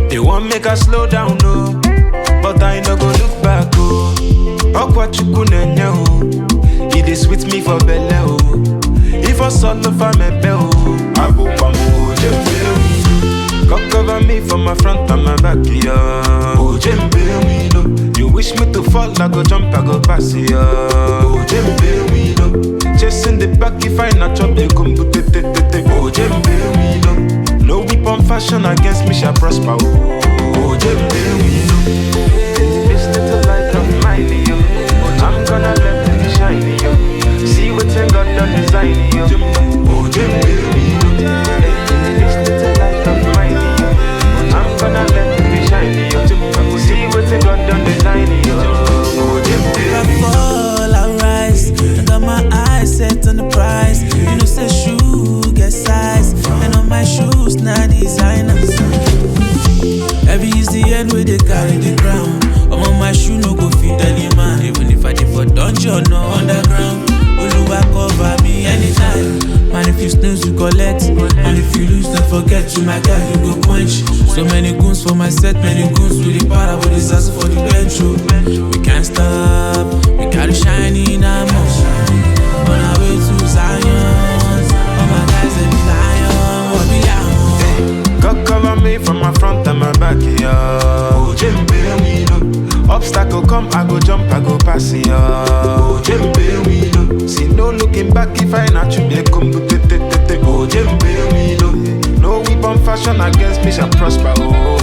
They want make us slow down, no. But I no go look back, oh. Okwa chukwu enye, oh. It is with me for belle, oh. If osolufa mebe, oh. Abukwam, Ojemba. Cover me from my front and my back, yeah. Ojemba, you wish me to fall, I go jump, I go pass, yeah. Ojemba, chasing the back if I not chop, they come mbute. Ojemba, no weapon fashion against me shall prosper. Ojemba, this little light of mine, yo. I'm gonna let it shine, yo. See what's in God done design, yo. Ojemba, this little light of mine, yo. I'm gonna let it shine, yo. See what's in God done design, yo. Ojemba, I fall, I rise. I got my eyes set on the prize. You know, say shoe get size, and on my shoes now designers. Heavy is the end where they carry the crown. I'm on my shoe, no go feed any man. Even if I did for dungeon or underground, Oluwa cover me anytime. Man, if you snooze, you collect. And if you lose, don't forget you my guy, you go quench. So many goons for my set, many goons with the power, but it's also for the bench. We can't stop, we gotta shine in our motion. On our way to Zion, all my guys they be lion, what be lion. God cover me from my front and my back, yeah. Ojemba, obstacle come, I go jump, I go pass, yeah. Ojemba, see no looking back if I not you, they come mbute. Ojemba, no weapon fashion against me shall prosper, oh.